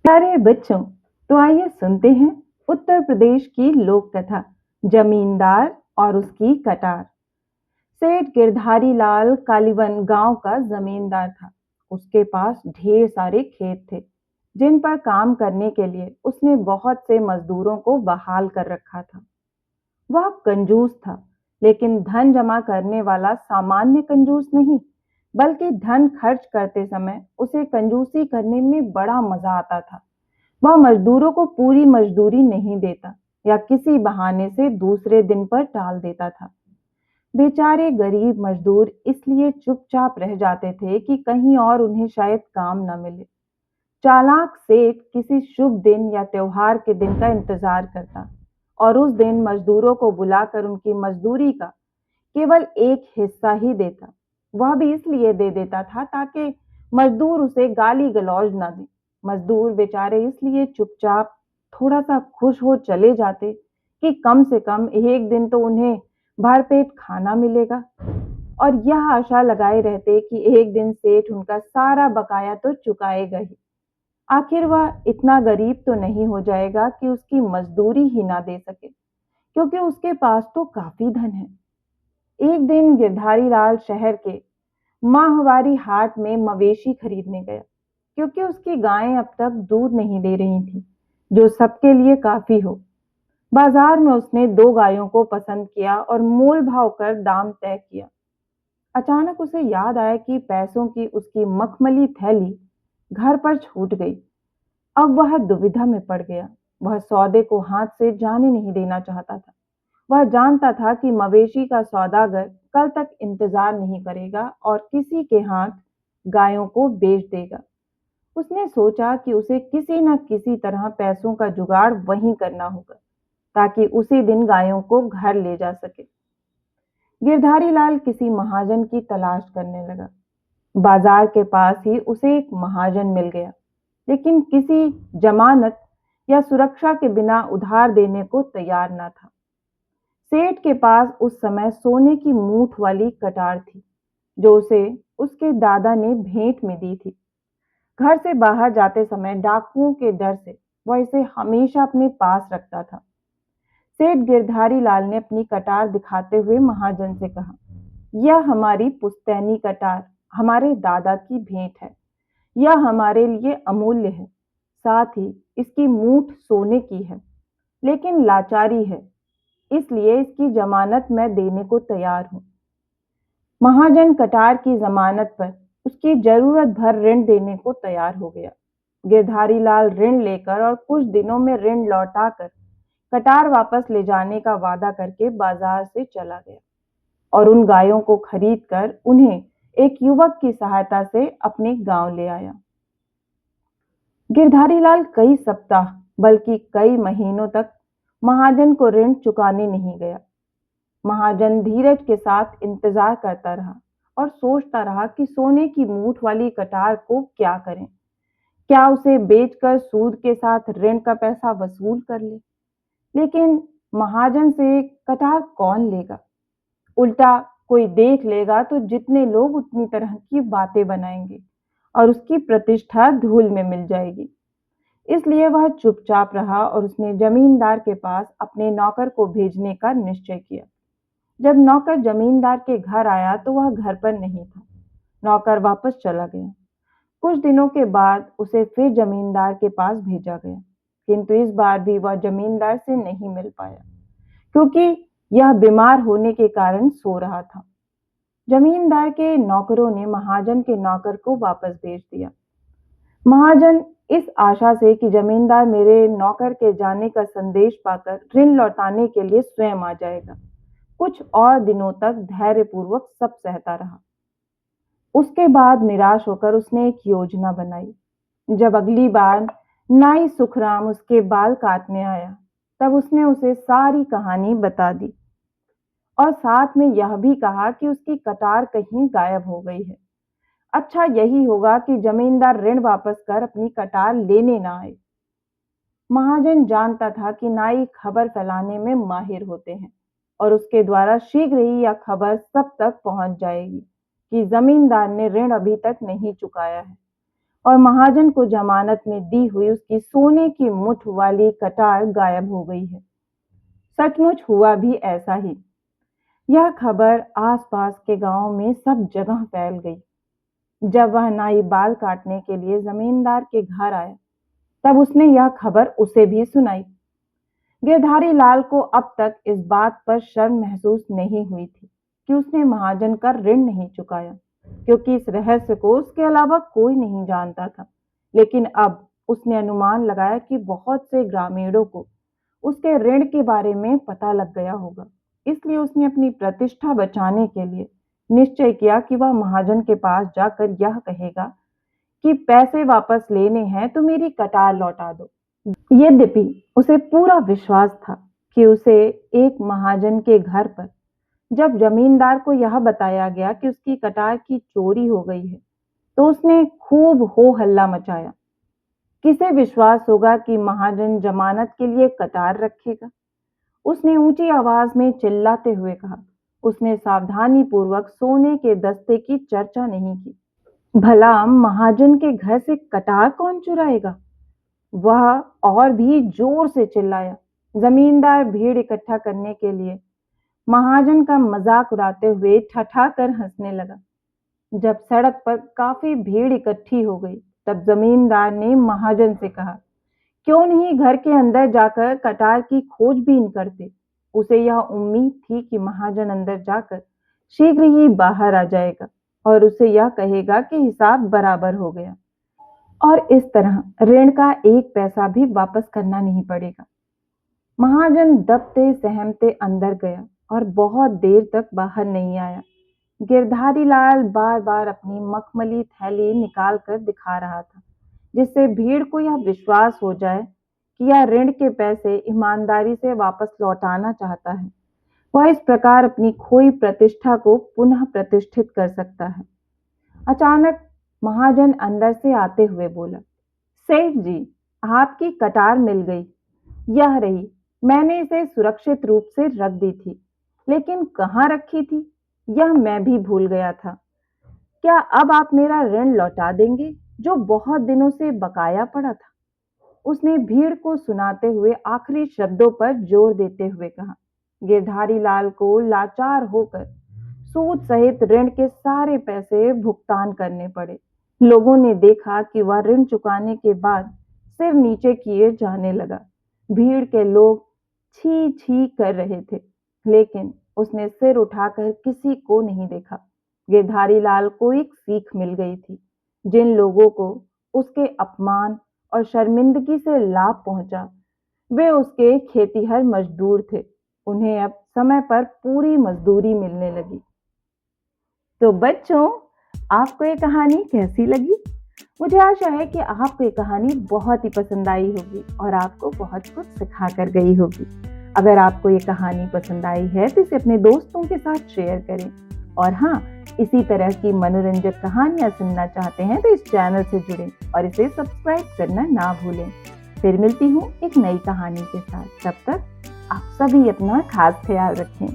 प्यारे बच्चों, तो आइए सुनते हैं उत्तर प्रदेश की लोक कथा जमींदार और उसकी कटार। सेठ गिरधारी लाल कालीवन गांव का जमींदार था। उसके पास ढेर सारे खेत थे, जिन पर काम करने के लिए उसने बहुत से मजदूरों को बहाल कर रखा था। वह कंजूस था, लेकिन धन जमा करने वाला सामान्य कंजूस नहीं, बल्कि धन खर्च करते समय उसे कंजूसी करने में बड़ा मजा आता था। वह मजदूरों को पूरी मजदूरी नहीं देता या किसी बहाने से दूसरे दिन पर टाल देता था। बेचारे गरीब मजदूर इसलिए चुपचाप रह जाते थे कि कहीं और उन्हें शायद काम न मिले। चालाक सेठ किसी शुभ दिन या त्योहार के दिन का इंतजार करता और उस दिन मजदूरों को बुलाकर उनकी मजदूरी का केवल एक हिस्सा ही देता। वह भी इसलिए दे देता था ताकि मजदूर उसे गाली गलौज न दे। मजदूर बेचारे इसलिए चुपचाप थोड़ा सा खुश हो चले जाते कि कम से कम एक दिन तो उन्हें भरपेट खाना मिलेगा, और यह आशा लगाए रहते कि एक दिन सेठ उनका सारा बकाया तो चुकाएगा ही। आखिर वह इतना गरीब तो नहीं हो जाएगा कि उसकी मजदूरी ही ना दे सके, क्योंकि उसके पास तो काफी धन है। एक दिन गिरधारी लाल शहर के माहवारी हाट में मवेशी खरीदने गया, क्योंकि उसकी गायें अब तक दूध नहीं दे रही थी, जो सबके लिए काफी हो। बाजार में उसने दो गायों को पसंद किया और मोल भाव कर दाम तय किया। अचानक उसे याद आया कि पैसों की उसकी मखमली थैली घर पर छूट गई। अब वह दुविधा में पड़ गया। वह सौदे को हाथ से जाने नहीं देना चाहता था। वह जानता था कि मवेशी का सौदागर कल तक इंतजार नहीं करेगा और किसी के हाथ गायों को बेच देगा। उसने सोचा कि उसे किसी न किसी तरह पैसों का जुगाड़ वहीं करना होगा, ताकि उसी दिन गायों को घर ले जा सके। गिरधारी लाल किसी महाजन की तलाश करने लगा। बाजार के पास ही उसे एक महाजन मिल गया, लेकिन किसी जमानत या सुरक्षा के बिना उधार देने को तैयार न था। सेठ के पास उस समय सोने की मूठ वाली कटार थी, जो उसे उसके दादा ने भेंट में दी थी। घर से बाहर जाते समय डाकुओं के डर से वह इसे हमेशा अपने पास रखता था। सेठ गिरधारी लाल ने अपनी कटार दिखाते हुए महाजन से कहा, यह हमारी पुश्तैनी कटार हमारे दादा की भेंट है। यह हमारे लिए अमूल्य है। साथ ही इसकी मूठ सोने की है, लेकिन लाचारी है, इसलिए इसकी जमानत मैं देने को तैयार हूं। महाजन कटार की जमानत पर उसकी जरूरत भर ऋण देने को तैयार हो गया। गिरधारी लाल ऋण लेकर और कुछ दिनों में ऋण लौटाकर कटार वापस ले जाने का वादा करके बाजार से चला गया और उन गायों को खरीदकर उन्हें एक युवक की सहायता से अपने गांव ले आया। गिरधारी लाल कई सप्ताह बल्कि कई महीनों तक महाजन को ऋण चुकाने नहीं गया। महाजन धीरज के साथ इंतजार करता रहा और सोचता रहा कि सोने की मूठ वाली कटार को क्या करें। क्या उसे बेचकर सूद के साथ ऋण का पैसा वसूल कर ले? लेकिन महाजन से कटार कौन लेगा? उल्टा कोई देख लेगा तो जितने लोग उतनी तरह की बातें बनाएंगे और उसकी प्रतिष्ठा धूल में मिल जाएगी। इसलिए वह चुपचाप रहा और उसने जमींदार के पास अपने नौकर को भेजने का निश्चय किया। जब नौकर जमींदार के घर आया तो वह घर पर नहीं था। नौकर वापस चला गया। कुछ दिनों के बाद उसे फिर जमींदार के पास भेजा गया, किंतु इस बार भी वह जमींदार से नहीं मिल पाया, क्योंकि यह बीमार होने के कारण सो रहा था। जमींदार के नौकरों ने महाजन के नौकर को वापस भेज दिया। महाजन इस आशा से कि जमींदार मेरे नौकर के जाने का संदेश पाकर ऋण लौटाने के लिए स्वयं आ जाएगा, कुछ और दिनों तक धैर्यपूर्वक सब सहता रहा। उसके बाद निराश होकर उसने एक योजना बनाई। जब अगली बार नाई सुखराम उसके बाल काटने आया, तब उसने उसे सारी कहानी बता दी और साथ में यह भी कहा कि उसकी कटार कहीं गायब हो गई है। अच्छा यही होगा कि जमींदार ऋण वापस कर अपनी कटार लेने ना आए। महाजन जानता था कि नाई खबर फैलाने में माहिर होते हैं और उसके द्वारा शीघ्र ही यह खबर सब तक पहुंच जाएगी कि जमींदार ने ऋण अभी तक नहीं चुकाया है। और महाजन को जमानत में दी हुई उसकी सोने की मुठ वाली कटार गायब हो गई है। सचमुच हुआ भी ऐसा ही। यह खबर आसपास के गांव में सब जगह फैल गई। जब वह नाई बाल काटने के लिए जमींदार के घर आया, तब उसने यह खबर उसे भी सुनाई। गिरधारी लाल को अब तक इस बात पर शर्म महसूस नहीं हुई थी कि उसने महाजन का ऋण नहीं चुकाया, क्योंकि इस रहस्य को उसके अलावा कोई नहीं जानता था। लेकिन अब उसने अनुमान लगाया कि बहुत से ग्रामीणों को उसके ऋण के बारे में पता लग गया होगा। इसलिए उसने अपनी प्रतिष्ठा बचाने के लिए निश्चय किया कि वह महाजन के पास जाकर यह कहेगा कि पैसे वापस लेने हैं तो मेरी कटार लौटा दो। यद्यपि उसे पूरा विश्वास था कि उसे एक महाजन के घर पर जब जमींदार को यह बताया गया कि उसकी कटार की चोरी हो गई है, तो उसने खूब हो हल्ला मचाया। किसे विश्वास होगा कि महाजन जमानत के लिए कतार रखेगा? उसने ऊंची आवाज में चिल्लाते हुए कहा। उसने सावधानी पूर्वक सोने के दस्ते की चर्चा नहीं की। भला महाजन के घर से कटार कौन चुराएगा? वह और भी जोर से चिल्लाया। जमींदार भीड़ इकट्ठा करने के लिए महाजन का मजाक उड़ाते हुए ठठाकर हंसने लगा। जब सड़क पर काफी भीड़ इकट्ठी हो गई, तब जमींदार ने महाजन से कहा, क्यों नहीं घर के अंदर जाकर कटार की खोजबीन करते? उसे यह उम्मीद थी कि महाजन अंदर जाकर शीघ्र ही बाहर आ जाएगा और उसे यह कहेगा कि हिसाब बराबर हो गया और इस तरह ऋण का एक पैसा भी वापस करना नहीं पड़ेगा। महाजन दबते सहमते अंदर गया और बहुत देर तक बाहर नहीं आया। गिरधारी लाल बार बार अपनी मखमली थैली निकाल कर दिखा रहा था, जिससे भीड़ को यह विश्वास हो जाए कि यह ऋण के पैसे ईमानदारी से वापस लौटाना चाहता है। वह इस प्रकार अपनी खोई प्रतिष्ठा को पुनः प्रतिष्ठित कर सकता है। अचानक महाजन अंदर से आते हुए बोला, सेठ जी, आपकी कटार मिल गई। यह रही। मैंने इसे सुरक्षित रूप से रख दी थी, लेकिन कहाँ रखी थी यह मैं भी भूल गया था। क्या अब आप मेरा ऋण लौटा देंगे जो बहुत दिनों से बकाया पड़ा था? उसने भीड़ को सुनाते हुए आखिरी शब्दों पर जोर देते हुए कहा। गिरधारी लाल को लाचार होकर सूद सहित ऋण के सारे पैसे भुगतान करने पड़े। लोगों ने देखा कि वह ऋण चुकाने के बाद सिर नीचे किए जाने लगा। भीड़ के लोग छी छी कर रहे थे, लेकिन उसने सिर उठाकर किसी को नहीं देखा। गिरधारी लाल को एक सीख मिल गई थी। जिन लोगों को उसके अपमान और शर्मिंदगी से लाभ पहुंचा, वे उसके खेतीहर मजदूर थे। उन्हें अब समय पर पूरी मजदूरी मिलने लगी। तो बच्चों, आपको ये कहानी कैसी लगी? मुझे आशा है कि आपको ये कहानी बहुत ही पसंद आई होगी और आपको बहुत कुछ सिखा कर गई होगी। अगर आपको ये कहानी पसंद आई है तो इसे अपने दोस्तों के साथ शेयर करें। और हाँ, इसी तरह की मनोरंजक कहानियां सुनना चाहते हैं तो इस चैनल से जुड़ें और इसे सब्सक्राइब करना ना भूलें। फिर मिलती हूँ एक नई कहानी के साथ। तब तक आप सभी अपना खास ख्याल रखें।